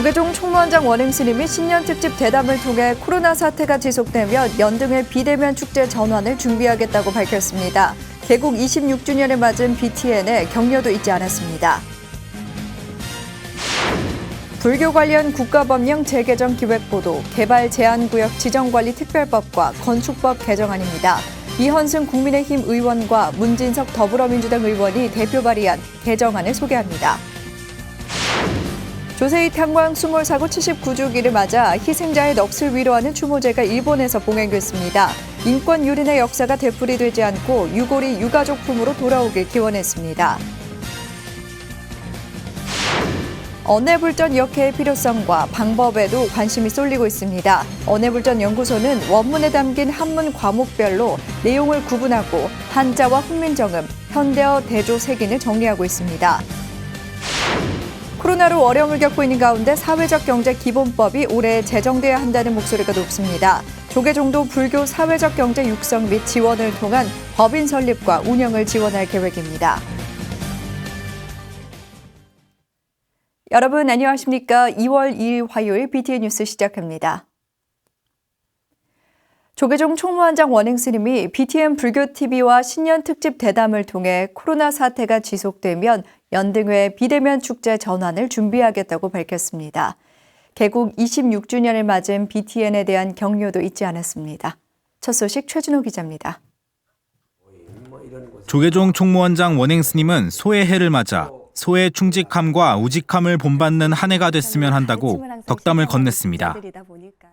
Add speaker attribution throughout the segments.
Speaker 1: 조계종 총무원장 원행 스님이 신년 특집 대담을 통해 코로나 사태가 지속되면 연등회 비대면 축제 전환을 준비하겠다고 밝혔습니다. 개국 26주년을 맞은 BTN의 격려도 잊지 않았습니다. 불교 관련 국가법령 재개정 기획보도, 개발제한구역 지정관리특별법과 건축법 개정안입니다. 이현승 국민의힘 의원과 문진석 더불어민주당 의원이 대표 발의한 개정안을 소개합니다. 조세희 탄광 수몰 사고 79주기를 맞아 희생자의 넋을 위로하는 추모제가 일본에서 봉행됐습니다. 인권 유린의 역사가 되풀이되지 않고 유골이 유가족품으로 돌아오길 기원했습니다. 언해불전 역회의 필요성과 방법에도 관심이 쏠리고 있습니다. 언해불전 연구소는 원문에 담긴 한문 과목별로 내용을 구분하고 한자와 훈민정음, 현대어 대조 색인을 정리하고 있습니다. 코로나로 어려움을 겪고 있는 가운데 사회적 경제 기본법이 올해 제정돼야 한다는 목소리가 높습니다. 조계종도 불교 사회적 경제 육성 및 지원을 통한 법인 설립과 운영을 지원할 계획입니다. 여러분 안녕하십니까? 2월 2일 화요일 BTN 뉴스 시작합니다. 조계종 총무원장 원행 스님이 BTN 불교TV와 신년 특집 대담을 통해 코로나 사태가 지속되면 연등회 비대면 축제 전환을 준비하겠다고 밝혔습니다. 개국 26주년을 맞은 BTN에 대한 격려도 잊지 않았습니다. 첫 소식 최준호 기자입니다.
Speaker 2: 조계종 총무원장 원행 스님은 소의 해를 맞아 소의 충직함과 우직함을 본받는 한 해가 됐으면 한다고 덕담을 건넸습니다.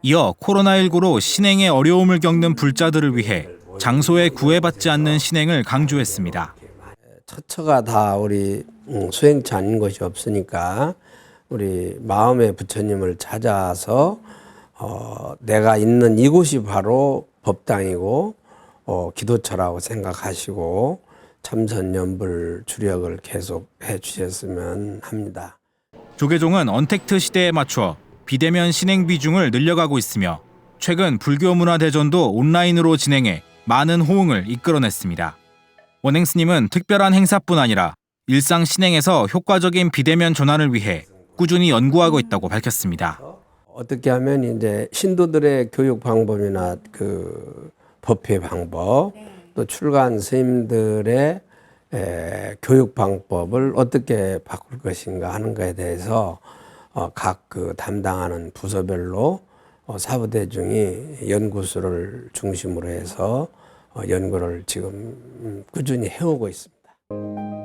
Speaker 2: 이어 코로나19로 신행에 어려움을 겪는 불자들을 위해 장소에 구애받지 않는 신행을 강조했습니다.
Speaker 3: 처처가 다 우리 수행처 아닌 것이 없으니까 우리 마음의 부처님을 찾아서 내가 있는 이곳이 바로 법당이고 기도처라고 생각하시고 참선연불 주력을 계속해 주셨으면 합니다.
Speaker 2: 조계종은 언택트 시대에 맞춰 비대면 신행 비중을 늘려가고 있으며 최근 불교문화대전도 온라인으로 진행해 많은 호응을 이끌어냈습니다. 원행 스님은 특별한 행사뿐 아니라 일상 신행에서 효과적인 비대면 전환을 위해 꾸준히 연구하고 있다고 밝혔습니다.
Speaker 3: 어떻게 하면 이제 신도들의 교육 방법이나 그 법회 방법, 또 출가한 스님들의 교육 방법을 어떻게 바꿀 것인가 하는 것에 대해서 각 그 담당하는 부서별로 사부대중이 연구소를 중심으로 해서 연구를 지금 꾸준히 해오고 있습니다.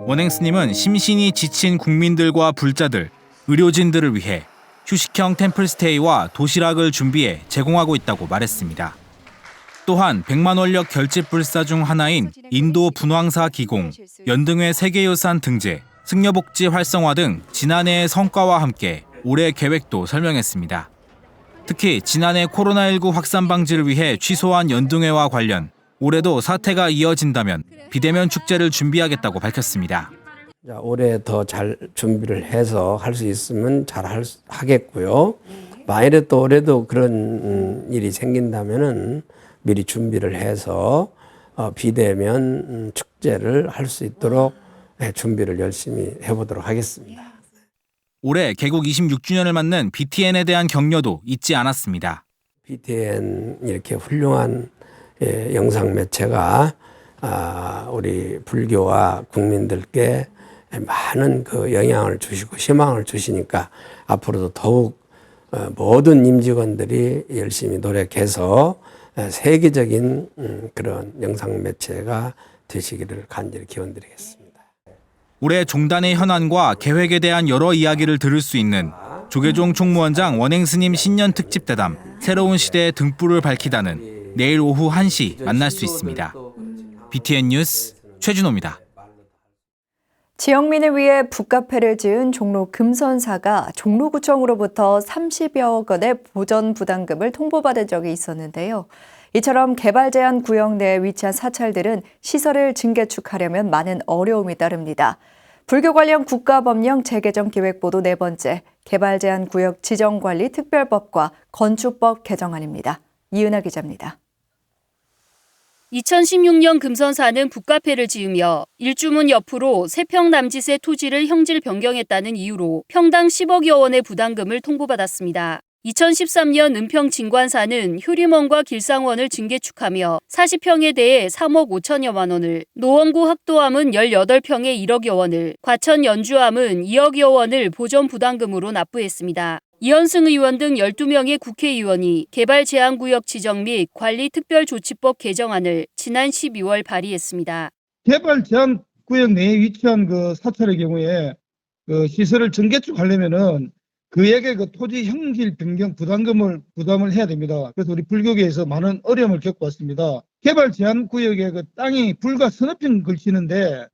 Speaker 2: 원행 스님은 심신이 지친 국민들과 불자들, 의료진들을 위해 휴식형 템플스테이와 도시락을 준비해 제공하고 있다고 말했습니다. 또한 100만 원력 결집불사 중 하나인 인도 분황사 기공, 연등회 세계유산 등재, 승려복지 활성화 등 지난해의 성과와 함께 올해 계획도 설명했습니다. 특히 지난해 코로나19 확산 방지를 위해 취소한 연등회와 관련 올해도 사태가 이어진다면 비대면 축제를 준비하겠다고 밝혔습니다.
Speaker 3: 올해 더 잘 준비를 해서 할 수 있으면 잘 하겠고요. 만일에 또 올해도 그런 일이 생긴다면은 미리 준비를 해서 비대면 축제를 할 수 있도록 준비를 열심히 해보도록 하겠습니다.
Speaker 2: 올해 개국 26주년을 맞는 BTN에 대한 격려도 잊지 않았습니다.
Speaker 3: BTN 이렇게 훌륭한 영상 매체가 우리 불교와 국민들께 많은 그 영향을 주시고 희망을 주시니까 앞으로도 더욱 모든 임직원들이 열심히 노력해서 세계적인 그런 영상 매체가 되시기를 간절히 기원드리겠습니다.
Speaker 2: 올해 종단의 현안과 계획에 대한 여러 이야기를 들을 수 있는 조계종 총무원장 원행 스님 신년 특집 대담 새로운 시대의 등불을 밝히다는 내일 오후 1시 만날 수 있습니다. BTN 뉴스 최준호입니다.
Speaker 1: 지역민을 위해 북카페를 지은 종로 금선사가 종로구청으로부터 30여 건의 보전 부담금을 통보받은 적이 있었는데요. 이처럼 개발 제한 구역 내에 위치한 사찰들은 시설을 증개축하려면 많은 어려움이 따릅니다. 불교 관련 국가법령 재개정 기획보도 4번째, 개발 제한 구역 지정관리 특별법과 건축법 개정안입니다. 이은하 기자입니다.
Speaker 4: 2016년 금선사는 북카페를 지으며 일주문 옆으로 3평 남짓의 토지를 형질 변경했다는 이유로 평당 10억여 원의 부담금을 통보받았습니다. 2013년 은평 진관사는 효림원과 길상원을 증개축하며 40평에 대해 3억 5천여만 원을, 노원구 학도암은 18평에 1억여 원을, 과천 연주암은 2억여 원을 보전 부담금으로 납부했습니다. 이현승 의원 등 12명의 국회의원이 개발제한구역 지정 및 관리특별조치법 개정안을 지난 12월 발의했습니다.
Speaker 5: 개발제한구역 내에 위치한 그 사찰의 경우에 그 시설을 증개축하려면은 그에게 그 토지 형질 변경 부담을 해야 됩니다. 그래서 우리 불교계에서 많은 어려움을 겪고 왔습니다. 개발 제한 구역에 그 땅이 불과 서너 평 걸치는데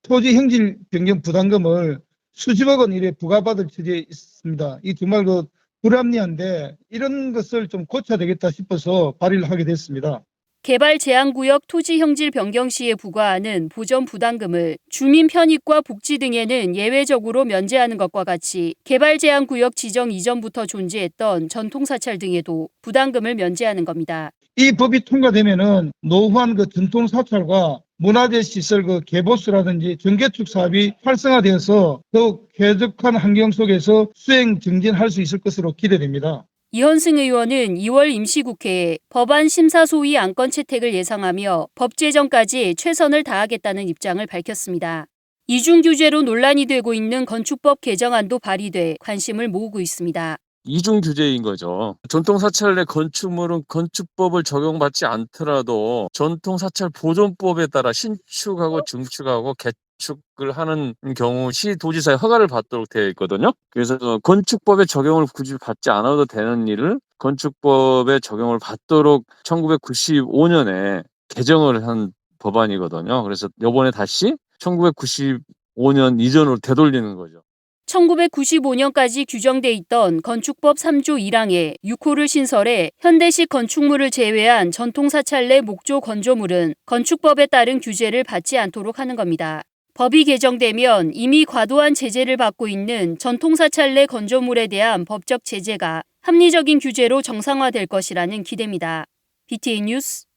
Speaker 5: 토지 형질 변경 부담금을 수십억 원 이래 부과받을 처지에 있습니다. 이 정말 그 불합리한데 이런 것을 좀 고쳐야 되겠다 싶어서 발의를 하게 됐습니다.
Speaker 4: 개발제한구역 토지 형질 변경 시에 부과하는 보전 부담금을 주민 편익과 복지 등에는 예외적으로 면제하는 것과 같이 개발제한구역 지정 이전부터 존재했던 전통사찰 등에도 부담금을 면제하는 겁니다.
Speaker 5: 이 법이 통과되면은 노후한 그 전통사찰과 문화재 시설 그 개보수라든지 정개축 사업이 활성화되어서 더욱 쾌적한 환경 속에서 수행 증진할 수 있을 것으로 기대됩니다.
Speaker 4: 이현승 의원은 2월 임시국회에 법안 심사 소위 안건 채택을 예상하며 법 제정까지 최선을 다하겠다는 입장을 밝혔습니다. 이중 규제로 논란이 되고 있는 건축법 개정안도 발의돼 관심을 모으고 있습니다.
Speaker 6: 이중 규제인 거죠. 전통사찰 내 건축물은 건축법을 적용받지 않더라도 전통사찰 보존법에 따라 신축하고 증축하고 개축을 하는 경우 시도지사의 허가를 받도록 되어 있거든요. 그래서 건축법의 적용을 굳이 받지 않아도 되는 일을 건축법의 적용을 받도록 1995년에 개정을 한 법안이거든요. 그래서 이번에 다시 1995년 이전으로 되돌리는 거죠.
Speaker 4: 1995년까지 규정돼 있던 건축법 3조 1항에 6호를 신설해 현대식 건축물을 제외한 전통사찰 내 목조 건조물은 건축법에 따른 규제를 받지 않도록 하는 겁니다. 법이 개정되면 이미 과도한 제재를 받고 있는 전통사찰 내 건조물에 대한 법적 제재가 합리적인 규제로 정상화될 것이라는 기대입니다. BTN 뉴스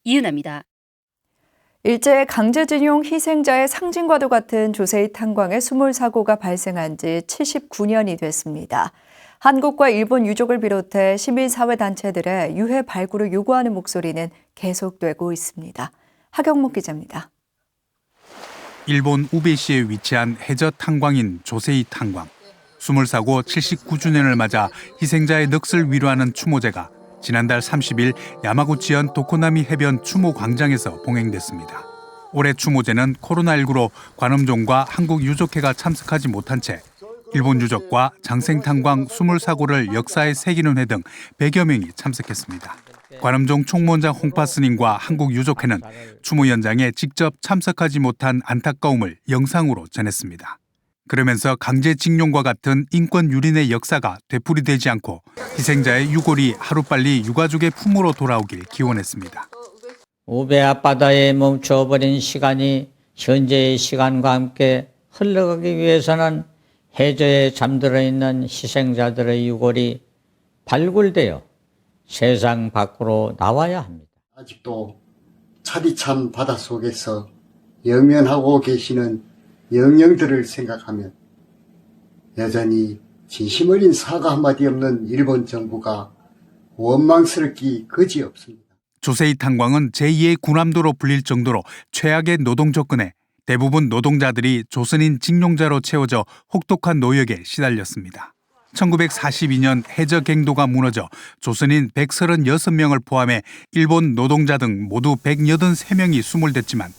Speaker 4: 이은아입니다.
Speaker 1: 일제 강제징용 희생자의 상징과도 같은 조세희 탄광의 수몰 사고가 발생한 지 79년이 됐습니다. 한국과 일본 유족을 비롯해 시민사회단체들의 유해 발굴을 요구하는 목소리는 계속되고 있습니다. 하경목 기자입니다.
Speaker 7: 일본 우베시에 위치한 해저 탄광인 조세희 탄광. 수몰 사고 79주년을 맞아 희생자의 넋을 위로하는 추모제가 지난달 30일 야마구치현 도코나미 해변 추모 광장에서 봉행됐습니다. 올해 추모제는 코로나19로 관음종과 한국 유족회가 참석하지 못한 채 일본 유족과 장생탄광 수몰 사고를 역사에 새기는 회 등 100여 명이 참석했습니다. 관음종 총무원장 홍파 스님과 한국 유족회는 추모 현장에 직접 참석하지 못한 안타까움을 영상으로 전했습니다. 그러면서 강제징용과 같은 인권 유린의 역사가 되풀이되지 않고 희생자의 유골이 하루빨리 유가족의 품으로 돌아오길 기원했습니다.
Speaker 8: 우베 앞바다에 멈춰버린 시간이 현재의 시간과 함께 흘러가기 위해서는 해저에 잠들어 있는 희생자들의 유골이 발굴되어 세상 밖으로 나와야 합니다.
Speaker 9: 아직도 차디찬 바닷속에서 영면하고 계시는 영령들을 생각하면 여전히 진심 어린 사과 한마디 없는 일본 정부가 원망스럽기 그지없습니다.
Speaker 7: 조세희 탄광은 제2의 군함도로 불릴 정도로 최악의 노동 조건에 대부분 노동자들이 조선인 징용자로 채워져 혹독한 노역에 시달렸습니다. 1942년 해저 갱도가 무너져 조선인 136명을 포함해 일본 노동자 등 모두 183명이 수몰됐지만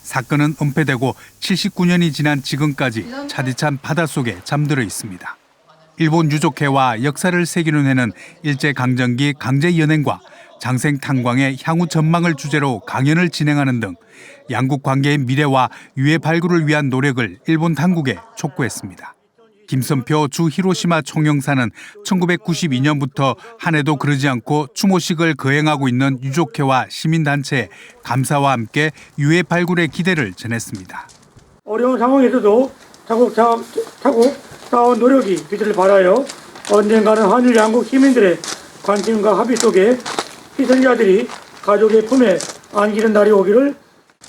Speaker 7: 사건은 은폐되고 79년이 지난 지금까지 차디찬 바닷속에 잠들어 있습니다. 일본 유족회와 역사를 새기는 회는 일제강점기 강제연행과 장생탄광의 향후 전망을 주제로 강연을 진행하는 등 양국 관계의 미래와 유해 발굴을 위한 노력을 일본 당국에 촉구했습니다. 김선표 주 히로시마 총영사는 1992년부터 한 해도 그러지 않고 추모식을 거행하고 있는 유족회와 시민단체에 감사와 함께 유해 발굴의 기대를 전했습니다.
Speaker 10: 어려운 상황에서도 타국 쌓아온 노력이 빛을 발하여 언젠가는 한일 양국 시민들의 관심과 합의 속에 희생자들이 가족의 품에 안기는 날이 오기를.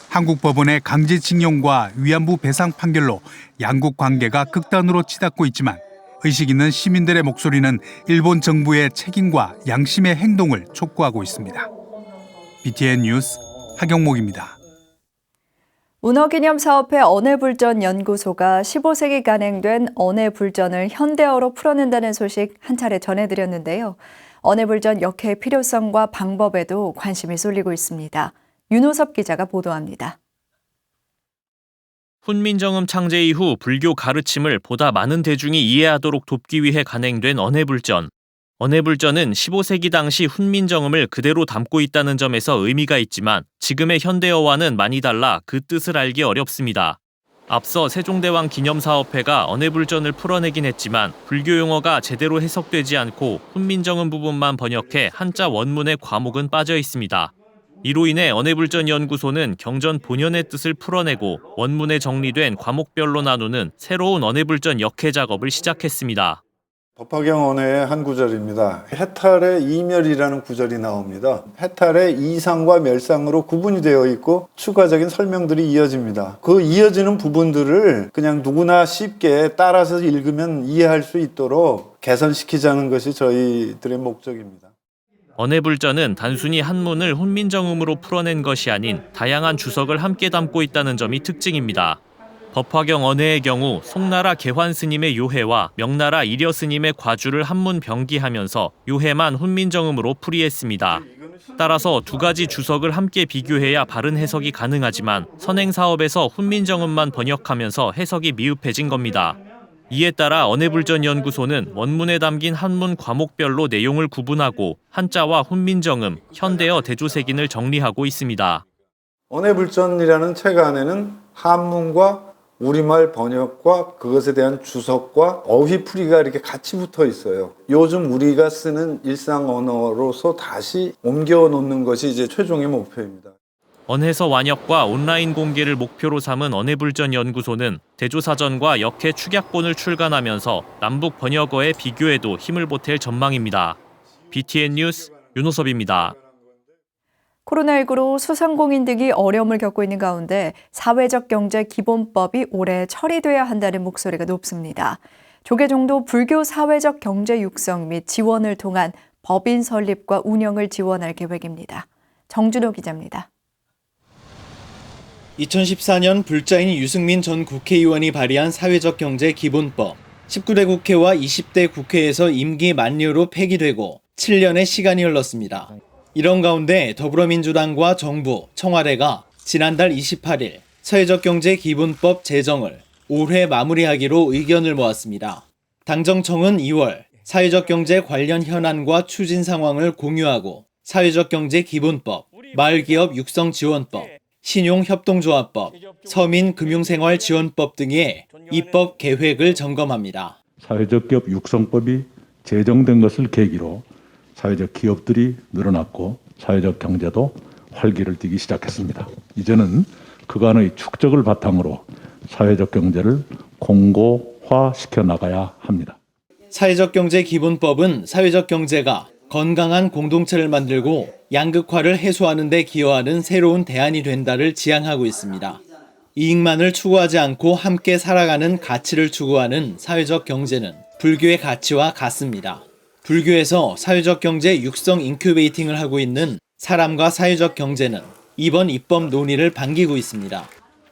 Speaker 7: 한국 법원의 강제징용과 위안부 배상 판결로 양국 관계가 극단으로 치닫고 있지만 의식 있는 시민들의 목소리는 일본 정부의 책임과 양심의 행동을 촉구하고 있습니다. BTN 뉴스 하경목입니다.
Speaker 1: 문화기념사업회 언해불전연구소가 15세기 간행된 언해불전을 현대어로 풀어낸다는 소식 한 차례 전해드렸는데요. 언해불전 역해의 필요성과 방법에도 관심이 쏠리고 있습니다. 윤호섭 기자가 보도합니다.
Speaker 11: 훈민정음 창제 이후 불교 가르침을 보다 많은 대중이 이해하도록 돕기 위해 간행된 언해불전. 언해불전은 15세기 당시 훈민정음을 그대로 담고 있다는 점에서 의미가 있지만 지금의 현대어와는 많이 달라 그 뜻을 알기 어렵습니다. 앞서 세종대왕 기념사업회가 언해불전을 풀어내긴 했지만 불교 용어가 제대로 해석되지 않고 훈민정음 부분만 번역해 한자 원문의 과목은 빠져 있습니다. 이로 인해 언해불전연구소는 경전 본연의 뜻을 풀어내고 원문에 정리된 과목별로 나누는 새로운 언해불전 역해 작업을 시작했습니다.
Speaker 12: 법화경 언해의 한 구절입니다. 해탈의 이멸이라는 구절이 나옵니다. 해탈의 이상과 멸상으로 구분이 되어 있고 추가적인 설명들이 이어집니다. 그 이어지는 부분들을 그냥 누구나 쉽게 따라서 읽으면 이해할 수 있도록 개선시키자는 것이 저희들의 목적입니다.
Speaker 11: 언해불전은 단순히 한문을 훈민정음으로 풀어낸 것이 아닌 다양한 주석을 함께 담고 있다는 점이 특징입니다. 법화경 언해의 경우 송나라 개환 스님의 요해와 명나라 이려 스님의 과주를 한문 병기하면서 요해만 훈민정음으로 풀이했습니다. 따라서 두 가지 주석을 함께 비교해야 바른 해석이 가능하지만 선행사업에서 훈민정음만 번역하면서 해석이 미흡해진 겁니다. 이에 따라 언해불전연구소는 원문에 담긴 한문 과목별로 내용을 구분하고 한자와 훈민정음, 현대어 대조색인을 정리하고 있습니다.
Speaker 12: 언해불전이라는 책 안에는 한문과 우리말 번역과 그것에 대한 주석과 어휘풀이가 이렇게 같이 붙어 있어요. 요즘 우리가 쓰는 일상 언어로서 다시 옮겨 놓는 것이 이제 최종의 목표입니다.
Speaker 11: 언해서 완역과 온라인 공개를 목표로 삼은 언해불전연구소는 대조사전과 역해 축약본을 출간하면서 남북 번역어의 비교에도 힘을 보탤 전망입니다. BTN 뉴스 윤호섭입니다.
Speaker 1: 코로나19로 소상공인 등이 어려움을 겪고 있는 가운데 사회적 경제 기본법이 올해 처리돼야 한다는 목소리가 높습니다. 조계종도 불교 사회적 경제 육성 및 지원을 통한 법인 설립과 운영을 지원할 계획입니다. 정준호 기자입니다.
Speaker 13: 2014년 불자인 유승민 전 국회의원이 발의한 사회적 경제 기본법. 19대 국회와 20대 국회에서 임기 만료로 폐기되고 7년의 시간이 흘렀습니다. 이런 가운데 더불어민주당과 정부, 청와대가 지난달 28일 사회적 경제 기본법 제정을 올해 마무리하기로 의견을 모았습니다. 당정청은 2월 사회적 경제 관련 현안과 추진 상황을 공유하고 사회적 경제 기본법, 마을기업 육성지원법, 신용협동조합법, 서민금융생활지원법 등의 입법 계획을 점검합니다.
Speaker 14: 사회적 기업 육성법이 제정된 것을 계기로 사회적 기업들이 늘어났고 사회적 경제도 활기를 띠기 시작했습니다. 이제는 그간의 축적을 바탕으로 사회적 경제를 공고화시켜 나가야 합니다.
Speaker 13: 사회적 경제 기본법은 사회적 경제가 건강한 공동체를 만들고 양극화를 해소하는 데 기여하는 새로운 대안이 된다를 지향하고 있습니다. 이익만을 추구하지 않고 함께 살아가는 가치를 추구하는 사회적 경제는 불교의 가치와 같습니다. 불교에서 사회적 경제 육성 인큐베이팅을 하고 있는 사람과 사회적 경제는 이번 입법 논의를 반기고 있습니다.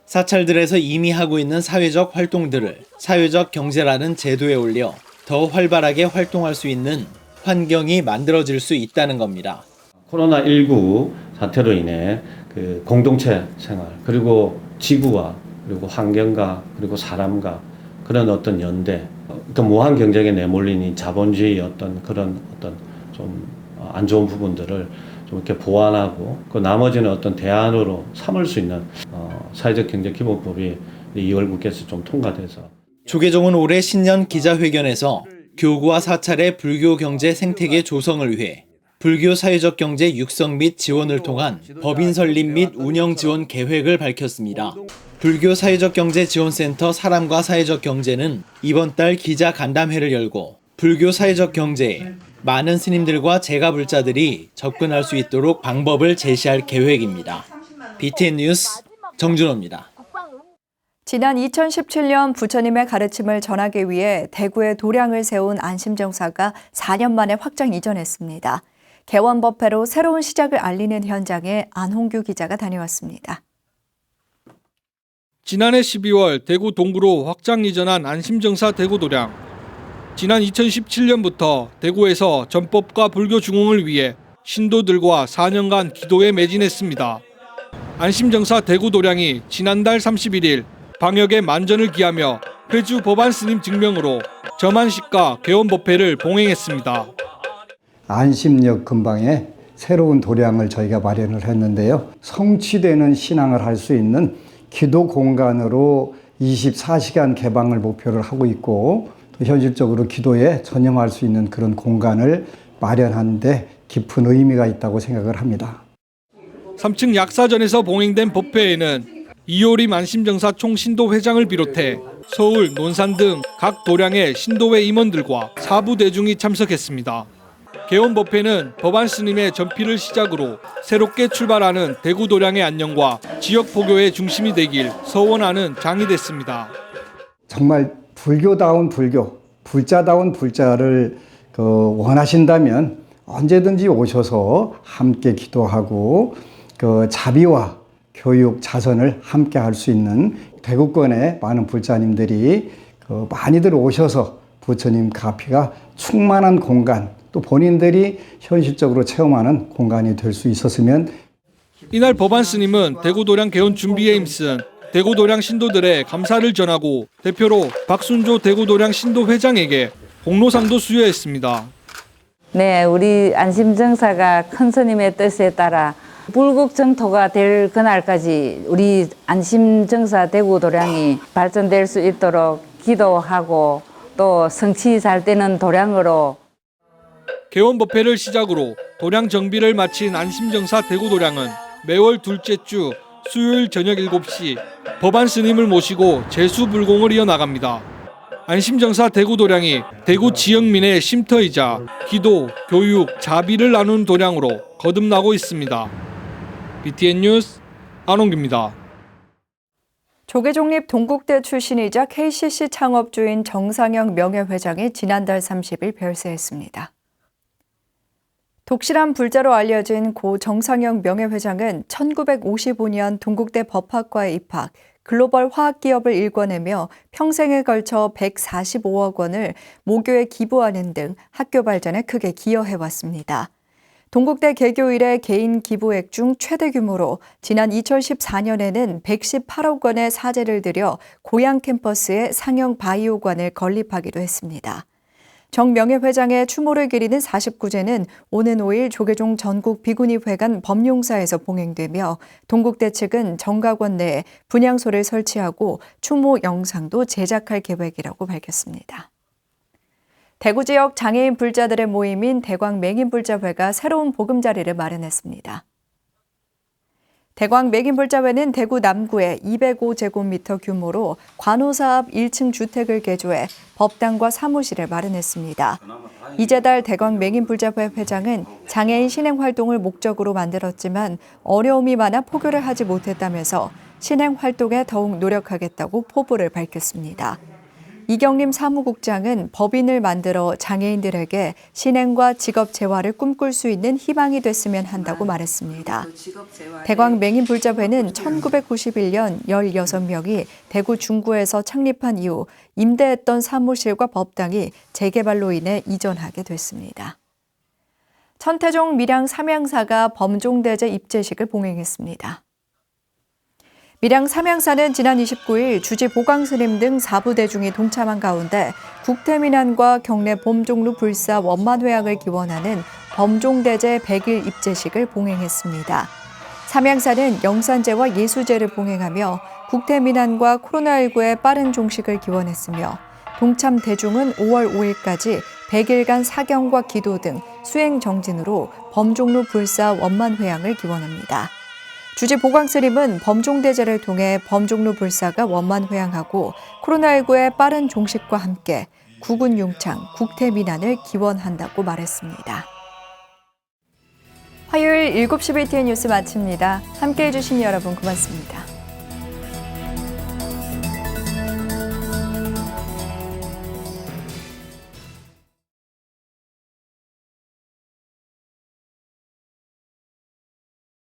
Speaker 13: 사찰들에서 이미 하고 있는 사회적 활동들을 사회적 경제라는 제도에 올려 더 활발하게 활동할 수 있는 환경이 만들어질 수 있다는 겁니다.
Speaker 15: 코로나19 사태로 인해 그 공동체 생활, 그리고 지구와 그리고 환경과 그리고 사람과 그런 어떤 연대, 그 무한 경쟁에 내몰린 이 자본주의 그런 좀 안 좋은 부분들을 좀 이렇게 보완하고 그 나머지는 어떤 대안으로 삼을 수 있는 사회적 경제 기본법이 2월 국회에서 좀 통과돼서.
Speaker 13: 조계종은 올해 신년 기자회견에서 교구와 사찰의 불교 경제 생태계 조성을 위해 불교 사회적 경제 육성 및 지원을 통한 법인 설립 및 운영 지원 계획을 밝혔습니다. 불교 사회적 경제 지원센터 사람과 사회적 경제는 이번 달 기자 간담회를 열고 불교 사회적 경제에 많은 스님들과 제가불자들이 접근할 수 있도록 방법을 제시할 계획입니다. BTN 뉴스 정준호입니다.
Speaker 1: 지난 2017년 부처님의 가르침을 전하기 위해 대구에 도량을 세운 안심정사가 4년 만에 확장 이전했습니다. 개원법회로 새로운 시작을 알리는 현장에 안홍규 기자가 다녀왔습니다.
Speaker 16: 지난해 12월 대구 동구로 확장 이전한 안심정사 대구도량. 지난 2017년부터 대구에서 전법과 불교 중흥을 위해 신도들과 4년간 기도에 매진했습니다. 안심정사 대구도량이 지난달 31일 방역의 만전을 기하며 회주 법안 스님 증명으로 점안식과 개원법회를 봉행했습니다.
Speaker 17: 안심역 근방에 새로운 도량을 저희가 마련을 했는데요. 성취되는 신앙을 할 수 있는 기도 공간으로 24시간 개방을 목표를 하고 있고 또 현실적으로 기도에 전념할 수 있는 그런 공간을 마련하는 데 깊은 의미가 있다고 생각을 합니다.
Speaker 16: 3층 약사전에서 봉행된 법회에는 이효림 안심정사 총신도회장을 비롯해 서울, 논산 등 각 도량의 신도회 임원들과 사부 대중이 참석했습니다. 개원법회는 법안 스님의 전필을 시작으로 새롭게 출발하는 대구 도량의 안녕과 지역 포교의 중심이 되길 서원하는 장이 됐습니다.
Speaker 17: 정말 불교다운 불교, 불자다운 불자를 원하신다면 언제든지 오셔서 함께 기도하고 자비와 교육, 자선을 함께 할 수 있는 대구권의 많은 불자님들이 많이들 오셔서 부처님 가피가 충만한 공간, 또 본인들이 현실적으로 체험하는 공간이 될 수 있었으면.
Speaker 16: 이날 법안 스님은 대구 도량 개원 준비에 힘쓴 대구 도량 신도들의 감사를 전하고 대표로 박순조 대구 도량 신도 회장에게 공로상도 수여했습니다.
Speaker 18: 네, 우리 안심정사가 큰 스님의 뜻에 따라 불국정토가 될 그날까지 우리 안심정사 대구 도량이 발전될 수 있도록 기도하고 또 성취 잘 되는 도량으로.
Speaker 16: 개원법회를 시작으로 도량 정비를 마친 안심정사 대구도량은 매월 둘째 주 수요일 저녁 7시 법안 스님을 모시고 제수불공을 이어나갑니다. 안심정사 대구도량이 대구 지역민의 쉼터이자 기도, 교육, 자비를 나누는 도량으로 거듭나고 있습니다. BTN 뉴스 안홍규입니다.
Speaker 1: 조계종립 동국대 출신이자 KCC 창업주인 정상영 명예회장이 지난달 30일 별세했습니다. 독실한 불자로 알려진 고 정상영 명예회장은 1955년 동국대 법학과에 입학, 글로벌 화학기업을 일궈내며 평생에 걸쳐 145억 원을 모교에 기부하는 등 학교 발전에 크게 기여해왔습니다. 동국대 개교 이래 개인 기부액 중 최대 규모로 지난 2014년에는 118억 원의 사재를 들여 고양 캠퍼스에 상형 바이오관을 건립하기도 했습니다. 정 명예회장의 추모를 기리는 49제는 오는 5일 조계종 전국 비구니회관 법용사에서 봉행되며 동국대 측은 정각원 내에 분향소를 설치하고 추모 영상도 제작할 계획이라고 밝혔습니다. 대구 지역 장애인 불자들의 모임인 대광맹인불자회가 새로운 보금자리를 마련했습니다. 대광맹인불자회는 대구 남구에 205제곱미터 규모로 관호사업 1층 주택을 개조해 법당과 사무실을 마련했습니다. 이재달 대광맹인불자회 회장은 장애인 신행활동을 목적으로 만들었지만 어려움이 많아 포교를 하지 못했다면서 신행활동에 더욱 노력하겠다고 포부를 밝혔습니다. 이경림 사무국장은 법인을 만들어 장애인들에게 신행과 직업 재활을 꿈꿀 수 있는 희망이 됐으면 한다고 말했습니다. 대광맹인불자회는 1991년 16명이 대구 중구에서 창립한 이후 임대했던 사무실과 법당이 재개발로 인해 이전하게 됐습니다. 천태종 밀양 삼양사가 범종대제 입제식을 봉행했습니다. 밀양 삼양사는 지난 29일 주지 보광스님 등 4부 대중이 동참한 가운데 국태민안과 경내 범종루 불사 원만회항을 기원하는 범종대제 100일 입제식을 봉행했습니다. 삼양사는 영산제와 예수제를 봉행하며 국태민안과 코로나19의 빠른 종식을 기원했으며 동참 대중은 5월 5일까지 100일간 사경과 기도 등 수행 정진으로 범종루 불사 원만회항을 기원합니다. 주지 보광스님은 범종대제를 통해 범종루 불사가 원만회항하고 코로나19의 빠른 종식과 함께 국운 융창, 국태 민안을 기원한다고 말했습니다. 화요일 7시 BTN 뉴스 마칩니다. 함께해 주신 여러분 고맙습니다.